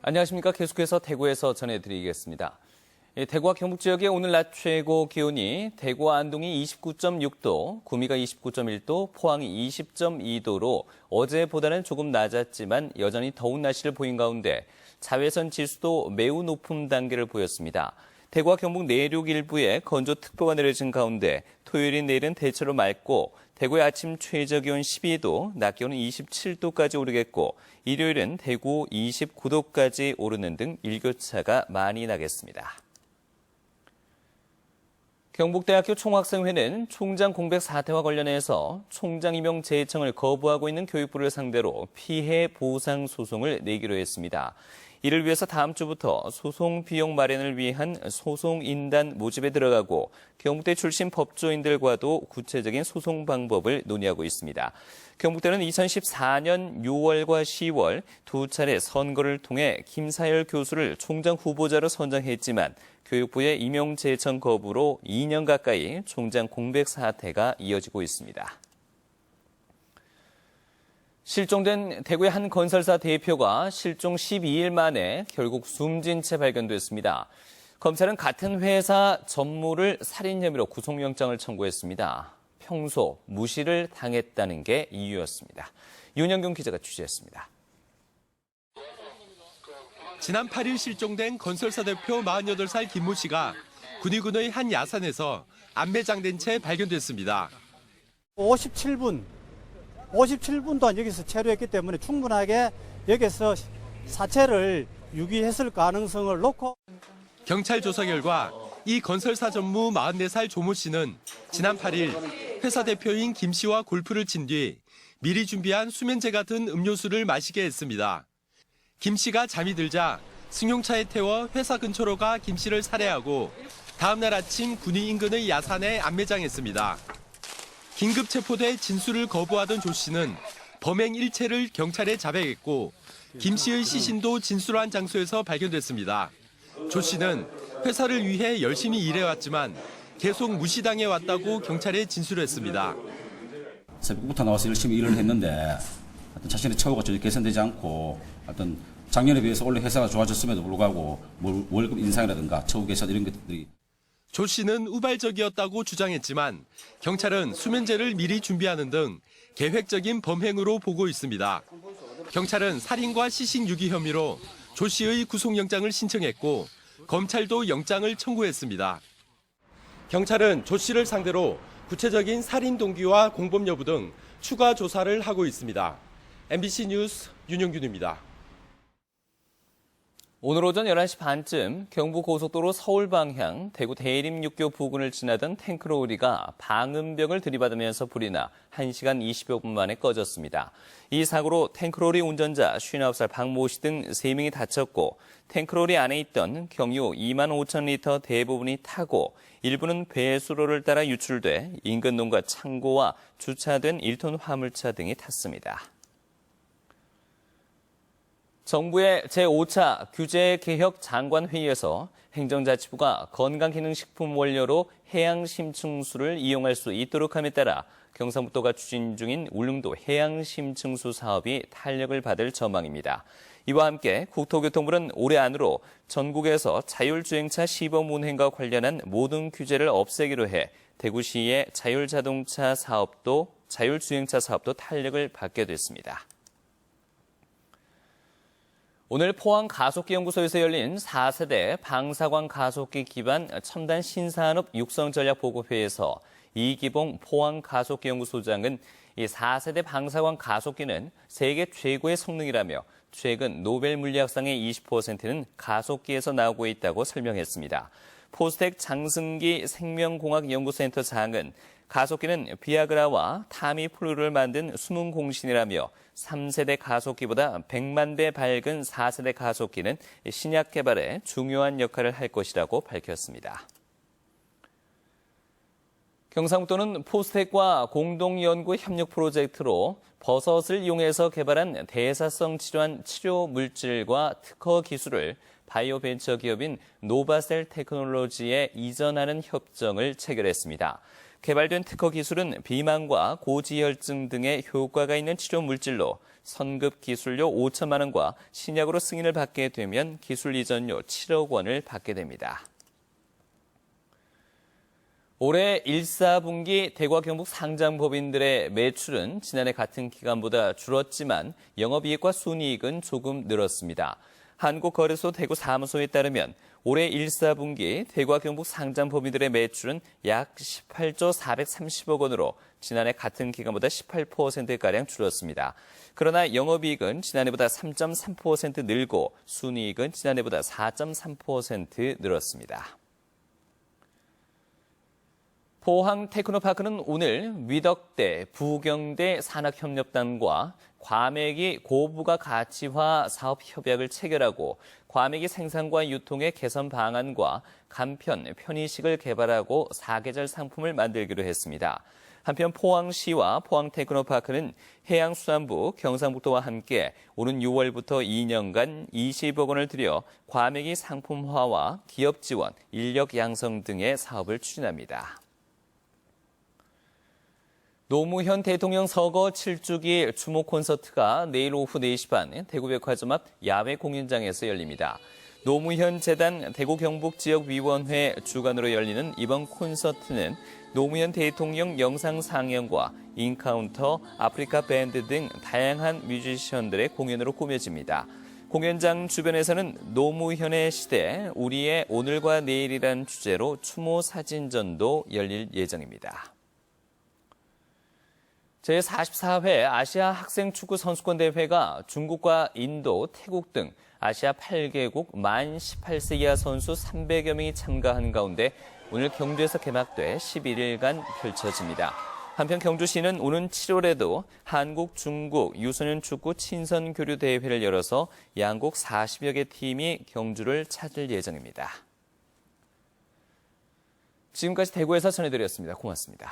안녕하십니까. 계속해서 대구에서 전해드리겠습니다. 대구와 경북 지역의 오늘 낮 최고 기온이 대구와 안동이 29.6도, 구미가 29.1도, 포항이 20.2도로 어제보다는 조금 낮았지만 여전히 더운 날씨를 보인 가운데 자외선 지수도 매우 높은 단계를 보였습니다. 대구와 경북 내륙 일부에 건조특보가 내려진 가운데 토요일인 내일은 대체로 맑고 대구의 아침 최저 기온 12도, 낮 기온은 27도까지 오르겠고 일요일은 대구 29도까지 오르는 등 일교차가 많이 나겠습니다. 경북대학교 총학생회는 총장 공백 사태와 관련해서 총장 임용 제청을 거부하고 있는 교육부를 상대로 피해 보상 소송을 내기로 했습니다. 이를 위해서 다음 주부터 소송 비용 마련을 위한 소송인단 모집에 들어가고 경북대 출신 법조인들과도 구체적인 소송 방법을 논의하고 있습니다. 경북대는 2014년 6월과 10월 두 차례 선거를 통해 김사열 교수를 총장 후보자로 선정했지만 교육부의 임용 제청 거부로 2년 가까이 총장 공백 사태가 이어지고 있습니다. 실종된 대구의 한 건설사 대표가 실종 12일 만에 결국 숨진 채 발견됐습니다. 검찰은 같은 회사 전무를 살인 혐의로 구속영장을 청구했습니다. 평소 무시를 당했다는 게 이유였습니다. 윤영경 기자가 취재했습니다. 지난 8일 실종된 건설사 대표 48살 김모 씨가 군위군의 한 야산에서 안매장된 채 발견됐습니다. 57분 동안 여기서 체류했기 때문에 충분하게 여기서 사체를 유기했을 가능성을 놓고 경찰 조사 결과 이 건설사 전무 44살 조모 씨는 지난 8일 회사 대표인 김 씨와 골프를 친 뒤 미리 준비한 수면제 같은 음료수를 마시게 했습니다. 김 씨가 잠이 들자 승용차에 태워 회사 근처로 가 김 씨를 살해하고 다음 날 아침 군위 인근의 야산에 안매장했습니다. 긴급 체포돼 진술을 거부하던 조 씨는 범행 일체를 경찰에 자백했고 김 씨의 시신도 진술한 장소에서 발견됐습니다. 조 씨는 회사를 위해 열심히 일해왔지만 계속 무시당해 왔다고 경찰에 진술했습니다. 새벽부터 나와서 열심히 일을 했는데 자신의 처우가 전혀 개선되지 않고 작년에 비해서 원래 회사가 좋아졌음에도 불구하고 월급 인상이라든가 처우 개선 이런 것들이 조 씨는 우발적이었다고 주장했지만 경찰은 수면제를 미리 준비하는 등 계획적인 범행으로 보고 있습니다. 경찰은 살인과 시신 유기 혐의로 조 씨의 구속영장을 신청했고 검찰도 영장을 청구했습니다. 경찰은 조 씨를 상대로 구체적인 살인 동기와 공범 여부 등 추가 조사를 하고 있습니다. MBC 뉴스 윤영균입니다. 오늘 오전 11시 반쯤 경부고속도로 서울 방향 대구 대림육교 부근을 지나던 탱크로리가 방음벽을 들이받으면서 불이 나 1시간 20여 분 만에 꺼졌습니다. 이 사고로 탱크로리 운전자 59살 박모 씨 등 3명이 다쳤고 탱크로리 안에 있던 경유 2만 5천 리터 대부분이 타고 일부는 배수로를 따라 유출돼 인근 농가 창고와 주차된 1톤 화물차 등이 탔습니다. 정부의 제5차 규제개혁 장관회의에서 행정자치부가 건강기능식품 원료로 해양심층수를 이용할 수 있도록 함에 따라 경상북도가 추진 중인 울릉도 해양심층수 사업이 탄력을 받을 전망입니다. 이와 함께 국토교통부는 올해 안으로 전국에서 자율주행차 시범 운행과 관련한 모든 규제를 없애기로 해 대구시의 자율주행차 사업도 탄력을 받게 됐습니다. 오늘 포항 가속기연구소에서 열린 4세대 방사광 가속기 기반 첨단 신산업 육성 전략 보고회에서 이기봉 포항 가속기연구소장은 이 4세대 방사광 가속기는 세계 최고의 성능이라며 최근 노벨 물리학상의 20%는 가속기에서 나오고 있다고 설명했습니다. 포스텍 장승기 생명공학연구센터장은 가속기는 비아그라와 타미플루를 만든 숨은 공신이라며 3세대 가속기보다 100만 배 밝은 4세대 가속기는 신약 개발에 중요한 역할을 할 것이라고 밝혔습니다. 경상북도는 포스텍과 공동연구 협력 프로젝트로 버섯을 이용해서 개발한 대사성 질환 치료 물질과 특허 기술을 바이오 벤처 기업인 노바셀 테크놀로지에 이전하는 협정을 체결했습니다. 개발된 특허 기술은 비만과 고지혈증 등의 효과가 있는 치료 물질로 선급 기술료 5천만 원과 신약으로 승인을 받게 되면 기술 이전료 7억 원을 받게 됩니다. 올해 1, 4분기 대과 경북 상장법인들의 매출은 지난해 같은 기간보다 줄었지만 영업이익과 순이익은 조금 늘었습니다. 한국거래소 대구사무소에 따르면 올해 1, 4분기 대과 경북 상장법인들의 매출은 약 18조 430억 원으로 지난해 같은 기간보다 18%가량 줄었습니다. 그러나 영업이익은 지난해보다 3.3% 늘고 순이익은 지난해보다 4.3% 늘었습니다. 포항 테크노파크는 오늘 위덕대, 부경대 산학협력단과 과메기 고부가 가치화 사업 협약을 체결하고 과메기 생산과 유통의 개선 방안과 간편, 편의식을 개발하고 사계절 상품을 만들기로 했습니다. 한편 포항시와 포항 테크노파크는 해양수산부, 경상북도와 함께 오는 6월부터 2년간 20억 원을 들여 과메기 상품화와 기업 지원, 인력 양성 등의 사업을 추진합니다. 노무현 대통령 서거 7주기 추모 콘서트가 내일 오후 4시 반 대구백화점 앞 야외 공연장에서 열립니다. 노무현 재단 대구 경북지역위원회 주관으로 열리는 이번 콘서트는 노무현 대통령 영상 상영과 인카운터, 아프리카 밴드 등 다양한 뮤지션들의 공연으로 꾸며집니다. 공연장 주변에서는 노무현의 시대, 우리의 오늘과 내일이란 주제로 추모 사진전도 열릴 예정입니다. 제44회 아시아 학생 축구 선수권 대회가 중국과 인도, 태국 등 아시아 8개국 만 18세 이하 선수 300여 명이 참가한 가운데 오늘 경주에서 개막돼 11일간 펼쳐집니다. 한편 경주시는 오는 7월에도 한국, 중국 유소년 축구 친선 교류 대회를 열어서 양국 40여 개 팀이 경주를 찾을 예정입니다. 지금까지 대구에서 전해드렸습니다. 고맙습니다.